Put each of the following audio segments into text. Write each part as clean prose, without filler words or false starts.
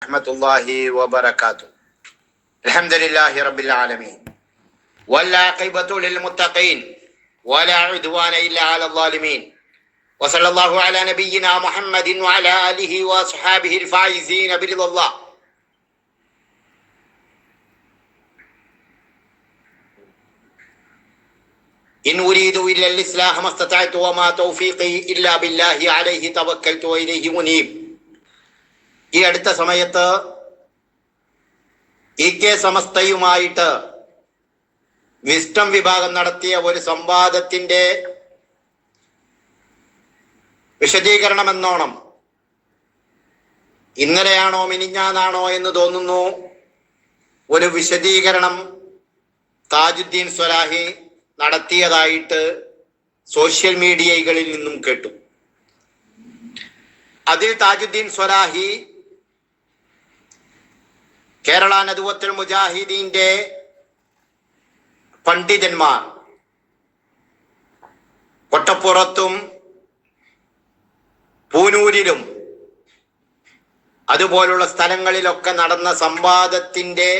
റഹ്മത്തുള്ളാഹി വബറകാതുഹു. അൽഹംദുലില്ലാഹി റബ്ബിൽ ആലമീൻ വൽആഖിബത്തു ലിൽ മുത്തഖീൻ വലാ ഉദ്വാന ഇല്ലാ അലൽ ളാലിമീൻ വസല്ലല്ലാഹു അലാ നബിയിനാ മുഹമ്മദിൻ വഅലാ ആലിഹി വഅസ്ഹാബിഹിൽ ഫായിസീന ബിറിദല്ലാഹ്. ഇൻ ഉരീദു ഇല്ലൽ ഇസ്ലാഹ മസ്തതഅതു വമാ തൗഫീഖി ഇല്ലാ ബില്ലാഹി അലൈഹി തവക്കൽതു വഇലൈഹി മുനീബ്. ഈ അടുത്ത സമയത്ത് EK സമസ്തയുമായിട്ട് വിസ്റ്റം വിഭാഗം നടത്തിയ ഒരു സംവാദത്തിന്റെ വിശദീകരണം എന്നോണം ഇന്നലെയാണോ മിനിഞ്ഞാന്നാണോ എന്ന് തോന്നുന്നു ഒരു വിശദീകരണം താജുദ്ദീൻ സ്വലാഹി നടത്തിയതായിട്ട് സോഷ്യൽ മീഡിയകളിൽ നിന്നും കേട്ടു. അതിൽ താജുദ്ദീൻ സ്വലാഹി കേരള നദുവത്തുൽ മുജാഹിദീന്റെ പണ്ഡിതന്മാർ കൊട്ടപ്പുറത്തും പൂനൂരിലും അതുപോലുള്ള സ്ഥലങ്ങളിലൊക്കെ നടന്ന സംവാദത്തിന്റെ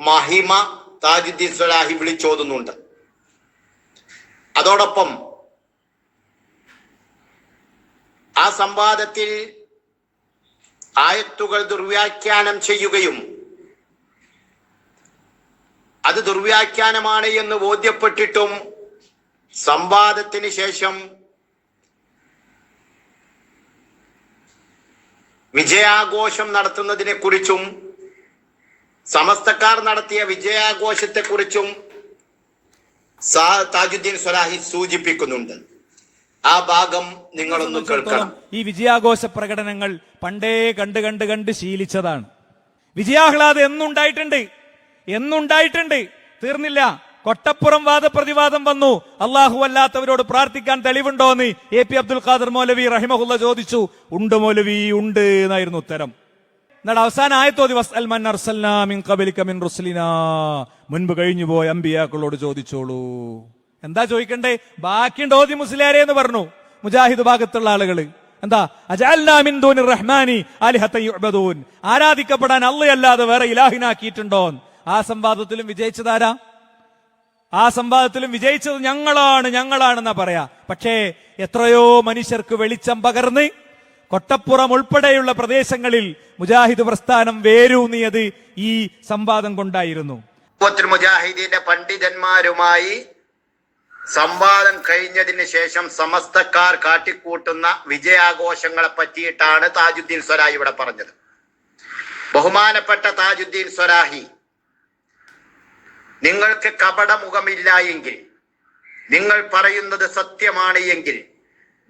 മഹിമ താജുദ്ദീൻ സ്വലാഹി വിളിച്ചോതുന്നുണ്ട്. അതോടൊപ്പം ആ സംവാദത്തിൽ ആയത്തുകൾ ദുർവ്യാഖ്യാനം ചെയ്യുകയും അത് ദുർവ്യാഖ്യാനമാണ് എന്ന് ബോധ്യപ്പെട്ടിട്ടും സംവാദത്തിന് ശേഷം വിജയാഘോഷം നടത്തുന്നതിനെ കുറിച്ചും സമസ്തക്കാർ നടത്തിയ വിജയാഘോഷത്തെ കുറിച്ചും താജുദ്ദീൻ സ്വലാഹി സൂചിപ്പിക്കുന്നുണ്ട്. ആ ഭാഗം നിങ്ങളൊന്ന് കേൾക്കണം. ഈ വിജയാഘോഷ പ്രകടനങ്ങൾ പണ്ടേ കണ്ട് ശീലിച്ചതാണ്. വിജയാഹ്ലാദം എന്നുണ്ടായിട്ടുണ്ട്, തീർന്നില്ല. കൊട്ടപ്പുറം വാദപ്രതിവാദം വന്നു. അള്ളാഹു അല്ലാത്തവരോട് പ്രാർത്ഥിക്കാൻ തെളിവുണ്ടോന്ന് AP അബ്ദുൽ ഖാദർ മൗലവി റഹിമഹുല്ല ചോദിച്ചു. ഉണ്ട് മൗലവി, ഉണ്ട് എന്നായിരുന്നു ഉത്തരം. എന്നാൽ അവസാന ആയത്തോതി വസ്അൽ മൻ അർസൽനാ മിൻ ഖബലിക മിൻ റുസുലിനാ, മുൻപ് കഴിഞ്ഞു പോയ അമ്പിയാക്കളോട് ചോദിച്ചോളൂ. എന്താ ചോദിക്കണ്ടേ? ബാക്കിയുണ്ട് ഓതി മുസ്ലിയാരെ എന്ന് പറഞ്ഞു മുജാഹിദ് ഭാഗത്തുള്ള ആളുകൾ. എന്താ? അജഅൽനാ മിൻ ദൂനിർ റഹ്മാനി ആലിഹത്തൻ യുഅബദൂൻ, ആരാധിക്കപ്പെടാൻ അല്ലാഹുവല്ലാതെ വേറെ ഇലാഹിനാക്കിയിട്ടുണ്ടോ? ആ സംവാദത്തിലും വിജയിച്ചതാരാ? ആ സംവാദത്തിലും വിജയിച്ചത് ഞങ്ങളാണെന്നാ പറയാ. പക്ഷേ എത്രയോ മനുഷ്യർക്ക് വെളിച്ചം പകർന്ന് കൊട്ടപ്പുറം ഉൾപ്പെടെയുള്ള പ്രദേശങ്ങളിൽ മുജാഹിദ് പ്രസ്ഥാനം വേരൂന്നിയത് ഈ സംവാദം കൊണ്ടായിരുന്നു. മുജാഹിദിന്റെ പണ്ഡിതന്മാരുമായി സംവാദം കഴിഞ്ഞതിന് ശേഷം സമസ്തക്കാർ കാട്ടിക്കൂട്ടുന്ന വിജയാഘോഷങ്ങളെ പറ്റിയിട്ടാണ് താജുദ്ദീൻ സ്വലാഹി ഇവിടെ പറഞ്ഞത്. ബഹുമാനപ്പെട്ട താജുദ്ദീൻ സ്വലാഹി, നിങ്ങൾക്ക് കപടമുഖമില്ല എങ്കിൽ, നിങ്ങൾ പറയുന്നത് സത്യമാണ് എങ്കിൽ,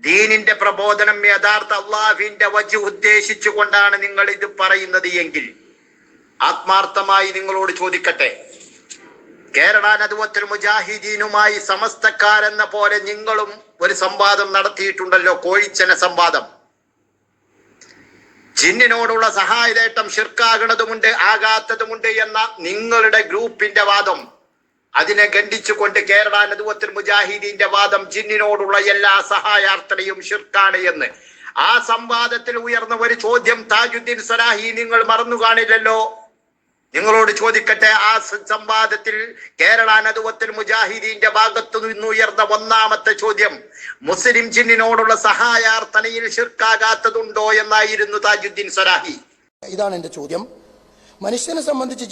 ദീനിന്റെ പ്രബോധനം യഥാർത്ഥ അള്ളാഹുവിന്റെ വജ്ഹ് ഉദ്ദേശിച്ചുകൊണ്ടാണ് നിങ്ങൾ ഇത് പറയുന്നത് എങ്കിൽ, ആത്മാർത്ഥമായി നിങ്ങളോട് ചോദിക്കട്ടെ, കേരള നദുവത്തുൽ മുജാഹിദീനുമായി സമസ്തക്കാരെന്ന പോലെ നിങ്ങളും ഒരു സംവാദം നടത്തിയിട്ടുണ്ടല്ലോ, കോഴിച്ചന സംവാദം. ജിന്നിനോടുള്ള സഹായതേട്ടം ശിർക്കാകുന്നതുമുണ്ട്, ആകാത്തതുമുണ്ട് എന്ന നിങ്ങളുടെ ഗ്രൂപ്പിന്റെ വാദം, അതിനെ ഖണ്ഡിച്ചുകൊണ്ട് കേരള നദുവത്തുൽ മുജാഹിദീന്റെ വാദം ജിന്നിനോടുള്ള എല്ലാ സഹായാർത്ഥനയും ശിർക്കാണ് എന്ന് ആ സംവാദത്തിൽ ഉയർന്ന ഒരു ചോദ്യം താജുദ്ദീൻ സ്വലാഹി നിങ്ങൾ മറന്നു കാണില്ലല്ലോ. നിങ്ങളോട് ചോദിക്കട്ടെ, ആ സംവാദത്തിൽ കേരള നദുവത്തുൽ മുജാഹിദീന്റെ ഭാഗത്തു നിന്ന് ഉയർന്ന ഒന്നാമത്തെ ചോദ്യം മുസ്ലിം ജിന്നിനോടുള്ള സഹായാർത്ഥനയിൽ ശിർക്കാകാത്തതുണ്ടോ എന്നായിരുന്നു താജുദ്ദീൻ സ്വലാഹി. ഇതാണ് എന്റെ ചോദ്യം. മനുഷ്യനെ സംബന്ധിച്ച്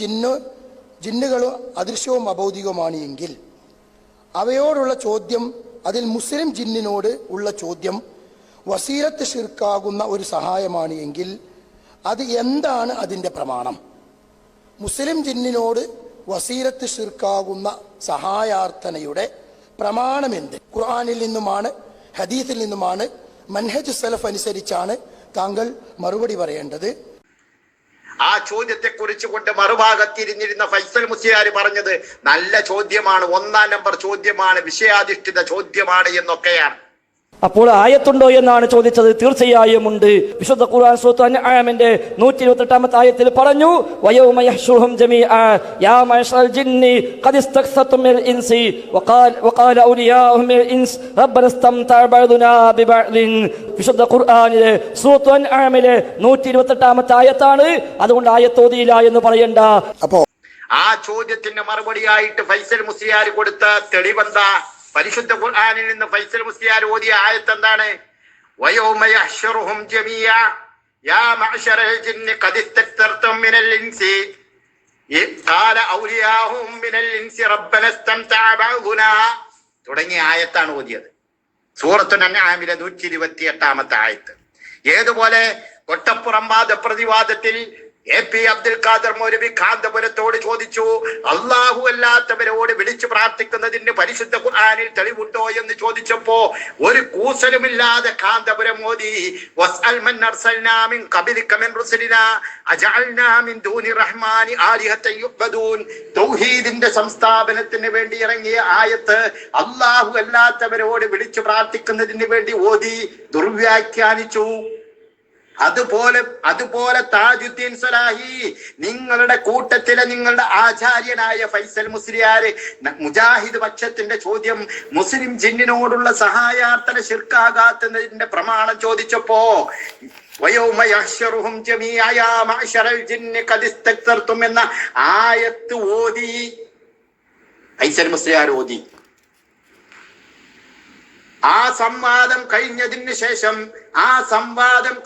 ജിന്നുകൾ അദൃശ്യവും അഭൗതികവുമാണ് എങ്കിൽ അവയോടുള്ള ചോദ്യം, അതിൽ മുസ്ലിം ജിന്നിനോട് ഉള്ള ചോദ്യം വസീലത്ത് ശിർക്കാകുന്ന ഒരു സഹായമാണ് എങ്കിൽ അത് എന്താണ് അതിന്റെ പ്രമാണം? മുസ്ലിം ജിന്നിനോട് വസീലത്ത് ശിർക്കാകുന്ന സഹായാർത്ഥനയുടെ പ്രമാണം എന്ത്? ഖുർആനിൽ നിന്നുമാണ്, ഹദീസിൽ നിന്നുമാണ്, മൻഹജ് സലഫ് അനുസരിച്ചാണ് താങ്കൾ മറുപടി പറയേണ്ടത്. ആ ചോദ്യത്തെ കുറിച്ച് കൊണ്ട് മറുഭാഗത്തിരിഞ്ഞിരുന്ന ഫൈസൽ മുസ്ലിയാർ പറഞ്ഞത് നല്ല ചോദ്യമാണ്, 1-ാം നമ്പർ ചോദ്യമാണ്, വിഷയാധിഷ്ഠിത ചോദ്യമാണ് എന്നൊക്കെയാണ്. അപ്പോൾ ആയത്തുണ്ടോ എന്നാണ് ചോദിച്ചത്. തീർച്ചയായും ഉണ്ട്. വിശുദ്ധ ഖുർആൻ സൂറത്ത് അൻആമിന്റെ 128-ാമത്തെ ആയത്തിൽ പറഞ്ഞു, വയൗമ യഹ്ശുറുഹും ജമീഅ യാ മഅശറൽ ജിന്നി ഖദ് ഇസ്തക്സതും മിനൽ ഇൻസി വഖാല ഔലിയാഉഹും മിനൽ ഇൻസ് റബ്ബനാ ഇസ്തംതഅ ബഅദുനാ ബിബഅദിൻ. വിശുദ്ധ ഖുർആനിലെ സൂറത്ത് അൻആമിലെ 128-ാമത്തെ ആയത്താണ്. അതുകൊണ്ട് ആയത്തോതിയില്ല എന്ന് പറയണ്ട. അപ്പോ ആ ചോദ്യത്തിന് മറുപടിയായിട്ട് ഫൈസൽ മുസ്ലിയാർ കൊടുത്ത തെളിവെന്താ? പരിശുദ്ധ ഖുർആനിൽ നിന്ന് ഫൈസൽ മുസ്ലിയാർ ഓതിയ ആയത്ത് എന്താണ്? വയൗമ യഹ്ശുറുഹും ജമീഅ യാ മഅശറൽ ജിന്നി ഖദ് ഇസ്തക്തർതും മിനൽ ഇൻസി ഖാല ഔലിയാഹും മിനൽ ഇൻസി റബ്ബനാ ഇസ്തംതഅ ബഅദുനാ തുടങ്ങിയ ആയത്താണ് ഓതിയത്. സൂറത്തുൽ അൻആമിലെ 128-ാമത്തെ ആയത്ത്. ഏതുപോലെ കൊട്ടപ്പുറം വാദപ്രതിവാദത്തിൽ AP അബ്ദുൽ ഖാദർ മൗലവി കാന്തപുരത്തോട് ചോദിച്ചു, അല്ലാഹു അല്ലാത്തവരോട് വിളിച്ചു പ്രാർത്ഥിക്കുന്നതിന് പരിശുദ്ധ ഖുർആനിൽ തെളിവുണ്ടോ എന്ന് ചോദിച്ചപ്പോ ഒരു കൂസലുമില്ലാതെ കാന്തപുരം മോദി വസ്അൽ മൻ അർസൽനാ മിൻ ഖബലിക മിൻ റുസുലിനാ അജഅൽനാ മിൻ ദൂനി റഹ്മാനി ആലിഹത യുഅ്ബദൂൻ തൗഹീദിന്റെ സംസ്ഥാപനത്തിന് വേണ്ടി ഇറങ്ങിയ ആയത്ത് അല്ലാഹു അല്ലാത്തവരോട് വിളിച്ചു പ്രാർത്ഥിക്കുന്നതിന് വേണ്ടി ഓതി ദുർവ്യാഖ്യാനിച്ചു. അതുപോലെ താജുദ്ദീൻ സ്വലാഹി നിങ്ങളുടെ കൂട്ടത്തിലെ നിങ്ങളുടെ ആചാര്യനായ ഫൈസൽ മുസ്ലിയാര് മുജാഹിദ് പക്ഷത്തിന്റെ ചോദ്യം മുസ്ലിം ജിന്നിനോടുള്ള സഹായാർത്ഥന ശിർക്കാകാത്തതിന്റെ പ്രമാണം ചോദിച്ചപ്പോ വയൗമ യഹ്ശറുഹും ജമീഅ യാ മഅശറൽ ജിന്നി ഖദ് ഇസ്തക്തർതും എന്ന ആയത്ത് ഓതി ഫൈസൽ മുസ്ലിയാർ ഓതി. ആ സംവാദം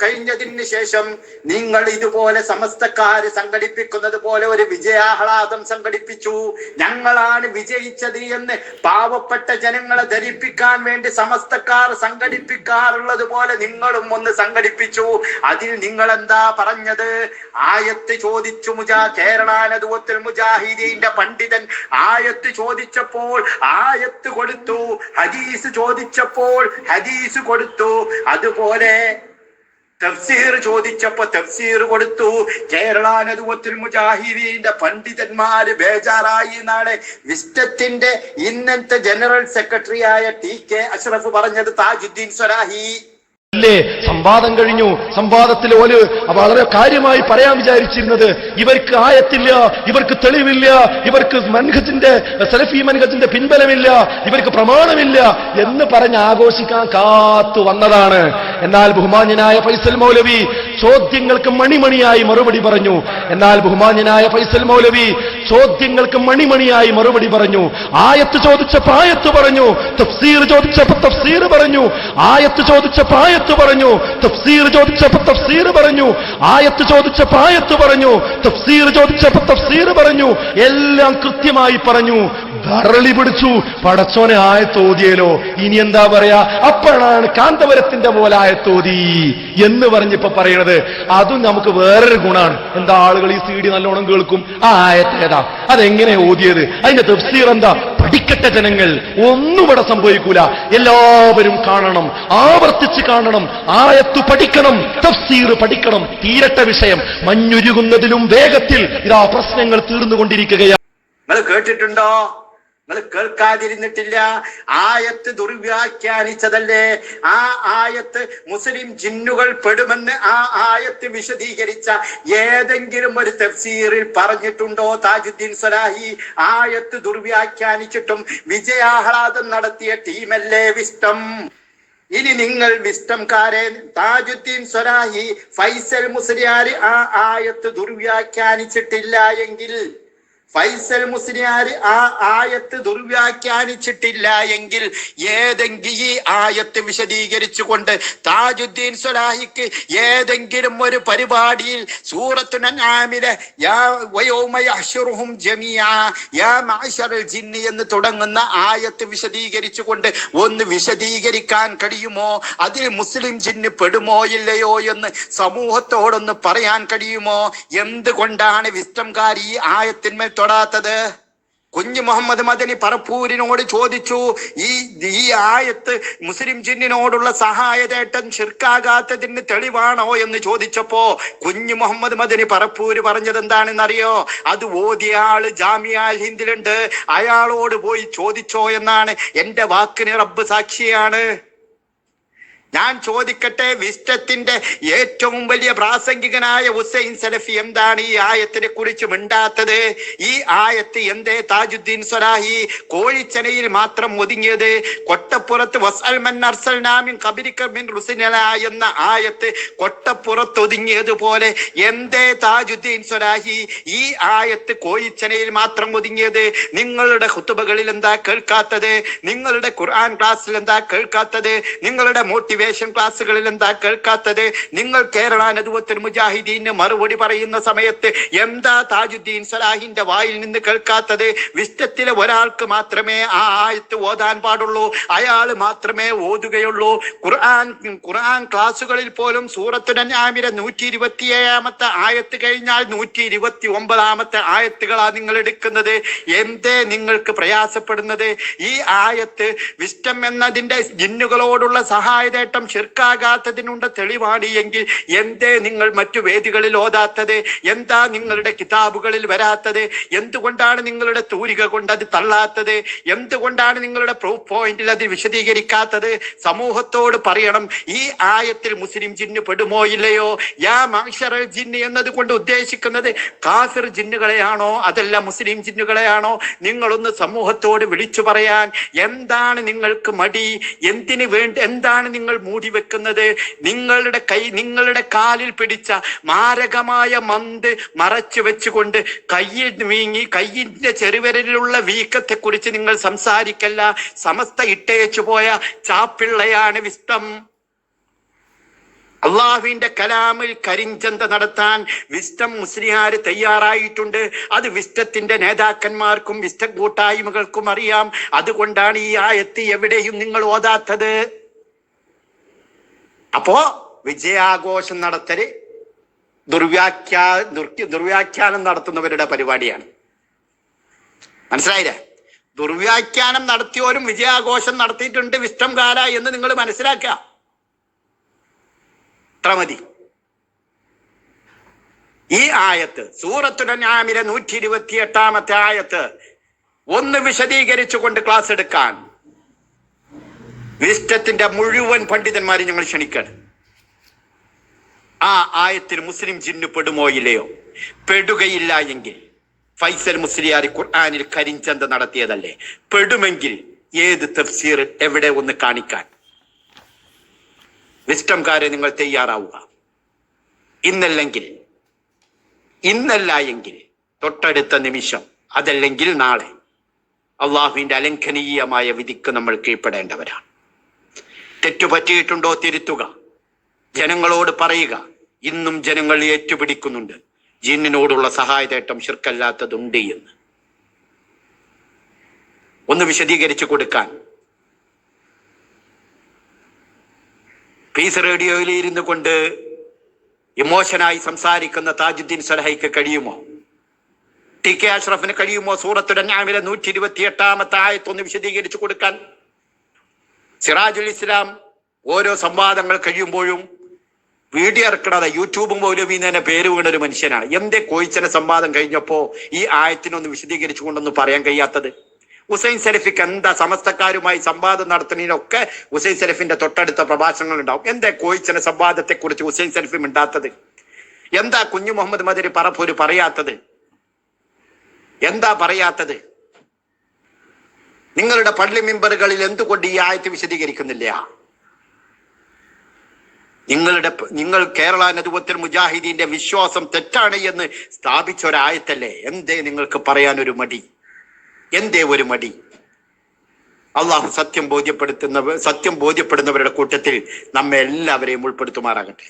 കഴിഞ്ഞതിന് ശേഷം നിങ്ങൾ ഇതുപോലെ സമസ്തക്കാര് സംഘടിപ്പിക്കുന്നത് പോലെ ഒരു വിജയാഹ്ലാദം സംഘടിപ്പിച്ചു. ഞങ്ങളാണ് വിജയിച്ചത് എന്ന് പാവപ്പെട്ട ജനങ്ങളെ ധരിപ്പിക്കാൻ വേണ്ടി സമസ്തക്കാർ സംഘടിപ്പിക്കാറുള്ളത് പോലെ നിങ്ങളും ഒന്ന് സംഘടിപ്പിച്ചു. അതിൽ നിങ്ങൾ എന്താ പറഞ്ഞത്? ആയത്ത് ചോദിച്ചു. കേരള നദുവത്തുൽ മുജാഹിദീന്റെ പണ്ഡിതൻ ആയത്ത് ചോദിച്ചപ്പോൾ ആയത്ത് കൊടുത്തു, ഹദീസ് ചോദിച്ചപ്പോൾ ഹദീസ് കൊടുത്തു. അതുപോലെ തഫ്സീർ ചോദിച്ചപ്പോ തഫ്സീർ കൊടുത്തു. കേരള നദുവത്തുൽ മുജാഹിദീന്റെ പണ്ഡിതന്മാര് ബേജാറായി എന്നാണ് വിസ്റ്റത്തിന്റെ ഇന്നത്തെ ജനറൽ സെക്രട്ടറി ആയ TK അഷ്റഫ് പറഞ്ഞത്. താജുദ്ദീൻ സ്വലാഹി അല്ലേ സംവാദം കഴിഞ്ഞു. സംവാദത്തിൽ ഓല് വളരെ കാര്യമായി പറയാൻ വിചാരിച്ചിരുന്നത് ഇവർക്ക് ആയത്തില്ല, ഇവർക്ക് തെളിവില്ല, ഇവർക്ക് മൻഹജിന്റെ സലഫി മൻഹജിന്റെ പിൻബലമില്ല, ഇവർക്ക് പ്രമാണമില്ല എന്ന് പറഞ്ഞ് ആഘോഷിക്കാൻ കാത്തു വന്നതാണ്. എന്നാൽ ബഹുമാന്യനായ ഫൈസൽ മൗലവി ചോദ്യങ്ങൾക്ക് മണിമണിയായി മറുപടി പറഞ്ഞു. ചോദ്യങ്ങൾക്ക് മണിമണിയായി മറുപടി പറഞ്ഞു. ആയത്ത് ചോദിച്ചപ്പോൾ ആയത്ത് പറഞ്ഞു, തഫ്സീർ ചോദിച്ചപ്പോൾ തഫ്സീർ പറഞ്ഞു, ആയത്ത് ചോദിച്ചപ്പോൾ ആയത്ത് പറഞ്ഞു, തഫ്സീർ ചോദിച്ചപ്പോൾ തഫ്സീർ പറഞ്ഞു, ആയത്ത് ചോദിച്ചപ്പോൾ ആയത്ത് പറഞ്ഞു, തഫ്സീർ ചോദിച്ചപ്പോൾ തഫ്സീർ പറഞ്ഞു. എല്ലാം കൃത്യമായി പറഞ്ഞു. ധരളി പിടിച്ചു. പടച്ചോനെ ആയത്തോതിയല്ലോ, ഇനി എന്താ പറയാ? അപ്പോഴാണ് കാന്തപുരത്തിന്റെ പോലെ ആയത്തോതി എന്ന് പറഞ്ഞിപ്പോ പറയണത്. അതും നമുക്ക് വേറൊരു ഗുണാണ്. എന്താ, ആളുകൾ ഈ CD നല്ലോണം കേൾക്കും. ആ ആയത്തേതാ, അതെങ്ങനെ ഓതിയത്, അതിന്റെ തഫ്സീർ എന്താ, പഠിക്കട്ടെ ജനങ്ങൾ. ഒന്നും ഇവിടെ സംഭവിക്കൂല. എല്ലാവരും കാണണം, ആവർത്തിച്ച് കാണണം, ആയത്ത് പഠിക്കണം, തഫ്സീർ പഠിക്കണം. തീരട്ടെ വിഷയം. മഞ്ഞുരുകുന്നതിലും വേഗത്തിൽ ഇതാ പ്രശ്നങ്ങൾ തീർന്നുകൊണ്ടിരിക്കുകയാണ്. നിങ്ങൾ കേട്ടിട്ടുണ്ടോ? നിങ്ങൾ കേൾക്കാതിരുന്നിട്ടില്ല. ആയത്ത് ദുർവ്യാഖ്യാനിച്ചതല്ലേ? ആ ആയത്ത് മുസ്ലിം ജിന്നുകൾ പെടുമെന്ന് ആ ആയത്ത് വിശദീകരിച്ച ഏതെങ്കിലും ഒരു തഫ്സീറിൽ പറഞ്ഞിട്ടുണ്ടോ താജുദ്ദീൻ സ്വലാഹി? ആയത്ത് ദുർവ്യാഖ്യാനിച്ചിട്ടും വിജയാഹ്ലാദം നടത്തിയ ടീമല്ലേ വിസ്റ്റം. ഇനി നിങ്ങൾ വിസ്റ്റംകാരെ, താജുദ്ദീൻ സ്വലാഹി, ഫൈസൽ മുസ്ലിയാർ ആ ആയത്ത് ദുർവ്യാഖ്യാനിച്ചിട്ടില്ല എങ്കിൽ, ഫൈസൽ മുസ്ലിയാർ ആ ആയത്ത് ദുർവ്യാഖ്യാനിച്ചിട്ടില്ല എങ്കിൽ ഏതെങ്കിലും ഈ ആയത്ത് വിശദീകരിച്ചുകൊണ്ട് താജുദ്ദീൻ സ്വലാഹിക്ക് ഏതെങ്കിലും ഒരു പരിപാടിയിൽ സൂറത്തുൽ അൻആമിലെ യാ വയൗമ യഹ്ശുറുഹും ജമീഅ യാ മഅശറൽ ജിന്നി എന്ന് തുടങ്ങുന്ന ആയത്ത് വിശദീകരിച്ചുകൊണ്ട് ഒന്ന് വിശദീകരിക്കാൻ കഴിയുമോ? അതിൽ മുസ്ലിം ജിന്ന് പെടുമോ ഇല്ലയോ എന്ന് സമൂഹത്തോടൊന്ന് പറയാൻ കഴിയുമോ? എന്തുകൊണ്ടാണ് വിസ്റ്റംകാർ ഈ ആയത്തിന്മേൽ തൊടാത്തത്? കുഞ്ഞു മുഹമ്മദ് മദനി പറപ്പൂരിനോട് ചോദിച്ചു, ഈ ആയത്ത് മുസ്ലിം ജിന്നിനോടുള്ള സഹായതേട്ടം ശിർക്കാകാത്തതിന് തെളിവാണോ എന്ന് ചോദിച്ചപ്പോ കുഞ്ഞു മുഹമ്മദ് മദനി പറപ്പൂര് പറഞ്ഞത് എന്താണെന്നറിയോ? അത് ഓതിയ ആള് ജാമിഅ അൽ ഹിന്ദിലുണ്ട്, അയാളോട് പോയി ചോദിച്ചോ എന്നാണ്. എന്റെ വാക്കിന് റബ്ബ് സാക്ഷിയാണ്. ഞാൻ ചോദിക്കട്ടെ, വിസ്റ്റത്തിന്റെ ഏറ്റവും വലിയ പ്രാസംഗികനായ ഹുസൈൻ സലഫി എന്താണ് ഈ ആയത്തിനെ കുറിച്ച് മിണ്ടാത്തത്? ഈ ആയത്ത് എന്തേ താജുദ്ദീൻ സ്വലാഹി കോഴിച്ചനയിൽ മാത്രം ഒതുങ്ങിയത്? കൊട്ടപ്പുറത്ത് വസ്അൽ മൻ അർസൽനാ മിൻ ഖബരിക മിൻ റുസുലിനാ എന്ന ആയത്ത് കൊട്ടപ്പുറത്ത് ഒതുങ്ങിയതുപോലെ എന്തേ താജുദ്ദീൻ സ്വലാഹി ഈ ആയത്ത് കോഴിച്ചനയിൽ മാത്രം ഒതുങ്ങിയത്? നിങ്ങളുടെ ഖുതുബകളിൽ എന്താ കേൾക്കാത്തത്? നിങ്ങളുടെ ഖുർആൻ ക്ലാസ്സിൽ എന്താ കേൾക്കാത്തത്? നിങ്ങളുടെ മോട്ടിവേഷൻ ക്ലാസ്സുകളിൽ എന്താ കേൾക്കാത്തത്? നിങ്ങൾ കേരള നദുവത്തുൽ മുജാഹിദീന് മറുപടി പറയുന്ന സമയത്ത് എന്താ താജുദ്ദീൻ സ്വലാഹിന്റെ വായിൽ നിന്ന് കേൾക്കാത്തത്? വിസ്റ്റത്തിലെ ഒരാൾക്ക് മാത്രമേ ആ ആയത്ത് ഓതാൻ പാടുള്ളൂ, അയാൾ മാത്രമേ ഓതുകയുള്ളൂ. ഖുർആൻ ക്ലാസ്സുകളിൽ പോലും സൂറത്തുൽ അൻആമിലെ 127 ആയത്ത് കഴിഞ്ഞാൽ 129 ആയത്തുകളാ നിങ്ങൾ എടുക്കുന്നത്. എന്തേ നിങ്ങൾക്ക് പ്രയാസപ്പെടുന്നത്? ഈ ആയത്ത് വിസ്റ്റം എന്നതിന്റെ ജിന്നുകളോടുള്ള സഹായതേട്ടം ശിർക്കാകാത്തതിനുള്ള തെളിവാണ് എങ്കിൽ എന്തേ നിങ്ങൾ മറ്റു വേദികളിൽ ഓതാത്തത്? എന്താ നിങ്ങളുടെ കിതാബുകളിൽ വരാത്തത്? എന്തുകൊണ്ടാണ് നിങ്ങളുടെ തൂരിക കൊണ്ട് അത് തള്ളാത്തത്? എന്തുകൊണ്ടാണ് നിങ്ങളുടെ പ്രൂഫ് പോയിന്റിൽ അത് വിശദീകരിക്കാത്തത്? സമൂഹത്തോട് പറയണം, ഈ ആയത്തിൽ മുസ്ലിം ജിന്ന് പെടുമോ ഇല്ലയോ? യാ മഅ്ശറൽ ജിന്ന് എന്നതുകൊണ്ട് ഉദ്ദേശിക്കുന്നത് കാഫിർ ജിന്നുകളെയാണോ അതല്ല മുസ്ലിം ജിന്നുകളെയാണോ? നിങ്ങളൊന്ന് സമൂഹത്തോട് വിളിച്ചു പറയാൻ. എന്താണ് നിങ്ങൾക്ക് മടി? എന്തിനു വേണ്ടി? എന്താണ് നിങ്ങൾ മൂടി വെക്കുന്നത്? നിങ്ങളുടെ കാലിൽ പിടിച്ച മാരകമായ മന്ത് മറച്ചു വെച്ചുകൊണ്ട് കയ്യിന്റെ ചെറുവിരലിലുള്ള വീക്കത്തെ കുറിച്ച് നിങ്ങൾ സംസാരിക്കല്ല. സമസ്ത ഇട്ടേച്ചു പോയ ചാപ്പിള്ളയാണ് വിസ്റ്റം. അള്ളാഹുവിന്റെ കലാമിൽ കരിഞ്ചന്ത നടത്താൻ വിസ്റ്റം മുസ്ലിയാര് തയ്യാറായിട്ടുണ്ട്. അത് വിസ്റ്റത്തിന്റെ നേതാക്കന്മാർക്കും വിസ്റ്റം കൂട്ടായ്മകൾക്കും അറിയാം. അതുകൊണ്ടാണ് ഈ ആയത്ത് എവിടെയും നിങ്ങൾ ഓതാത്തത്. അപ്പോ വിജയാഘോഷം നടത്തല് ദുർവ്യാഖ്യാനം നടത്തുന്നവരുടെ പരിപാടിയാണ്. മനസ്സിലായില്ലേ? ദുർവ്യാഖ്യാനം നടത്തിയവരും വിജയാഘോഷം നടത്തിയിട്ടുണ്ട് വിസ്റ്റം കാല എന്ന് നിങ്ങൾ മനസ്സിലാക്കുക. അത്ര മതി. ഈ ആയത്ത് സൂറത്തുൽ അൻആമിലെ 128 ആയത്ത് ഒന്ന് വിശദീകരിച്ചു കൊണ്ട് ക്ലാസ് എടുക്കാൻ വിസ്റ്റത്തിന്റെ മുഴുവൻ പണ്ഡിതന്മാരെ ഞങ്ങൾ ക്ഷണിക്കണം. ആ ആയത്തിൽ മുസ്ലിം ജിന്ന് പെടുമോ ഇല്ലയോ? പെടുകയില്ല എങ്കിൽ ഫൈസൽ മുസ്ലിയാർ ഖുർആനിൽ കരിഞ്ചന്ത നടത്തിയതല്ലേ? പെടുമെങ്കിൽ ഏത് തഫ്സീർ എവിടെ ഒന്ന് കാണിക്കാൻ വിസ്റ്റംകാരെ നിങ്ങൾ തയ്യാറാവുക. ഇന്നല്ല എങ്കിൽ തൊട്ടടുത്ത നിമിഷം, അതല്ലെങ്കിൽ നാളെ അള്ളാഹുവിന്റെ അലംഘനീയമായ വിധിക്ക് നമ്മൾ കീഴ്പ്പെടേണ്ടവരാണ്. തെറ്റുപറ്റിയിട്ടുണ്ടോ തിരുത്തുക, ജനങ്ങളോട് പറയുക. ഇന്നും ജനങ്ങൾ ഏറ്റുപിടിക്കുന്നുണ്ട് ജിന്നിനോടുള്ള സഹായതേട്ടം ശിർക്കല്ലാത്തതുണ്ട് എന്ന്. ഒന്ന് വിശദീകരിച്ചു കൊടുക്കാൻ പീസ് റേഡിയോയിൽ ഇരുന്നു കൊണ്ട് ഇമോഷനായി സംസാരിക്കുന്ന താജുദ്ദീൻ സ്വലഹയ്ക്ക് കഴിയുമോ? ടി കെ അഷ്റഫിന് കഴിയുമോ? സൂറത്തുൽ അൻആമിലെ 128 ആയത്ത് ഒന്ന് വിശദീകരിച്ചു കൊടുക്കാൻ? സിറാജുൽ ഇസ്ലാം ഓരോ സംവാദങ്ങൾ കഴിയുമ്പോഴും വീഡിയോ ഇറക്കണത് യൂട്യൂബും മൗലവി തന്നെ പേര് വീണൊരു മനുഷ്യനാണ്. എന്തേ കോയിച്ചന സംവാദം കഴിഞ്ഞപ്പോ ഈ ആയത്തിനൊന്ന് വിശദീകരിച്ചു കൊണ്ടൊന്നും പറയാൻ കഴിയാത്തത്? ഹുസൈൻ സലഫിക്ക് എന്താ സമസ്തക്കാരുമായി സംവാദം നടത്തുന്നതിനൊക്കെ ഹുസൈൻ സലഫിന്റെ തൊട്ടടുത്ത പ്രഭാഷണങ്ങൾ ഉണ്ടാവും. എന്താ കോയിച്ചന സംവാദത്തെ കുറിച്ച് ഹുസൈൻ സലഫി മിണ്ടാത്തത്? എന്താ കുഞ്ഞു മുഹമ്മദ് മദരി പറപ്പൂര് പറയാത്തത്? എന്താ പറയാത്തത്? നിങ്ങളുടെ പള്ളി മെമ്പറുകളിൽ എന്തുകൊണ്ട് ഈ ആയത്ത് വിശദീകരിക്കുന്നില്ല? നിങ്ങൾ കേരള നദുവത്തുൽ മുജാഹിദീന്റെ വിശ്വാസം തെറ്റാണ് എന്ന് സ്ഥാപിച്ച ഒരായത്തല്ലേ? എന്തേ നിങ്ങൾക്ക് പറയാൻ ഒരു മടി? എന്തേ ഒരു മടി? അള്ളാഹു സത്യം ബോധ്യപ്പെടുന്നവരുടെ കൂട്ടത്തിൽ നമ്മെ എല്ലാവരെയും ഉൾപ്പെടുത്തുമാറാകട്ടെ.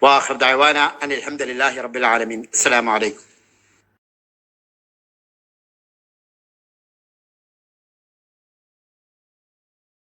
വാഖിർ ദഅവാന അനിൽ ഹംദുലില്ലാഹി റബ്ബിൽ ആലമീൻ. അസ്സലാമു അലൈക്കും.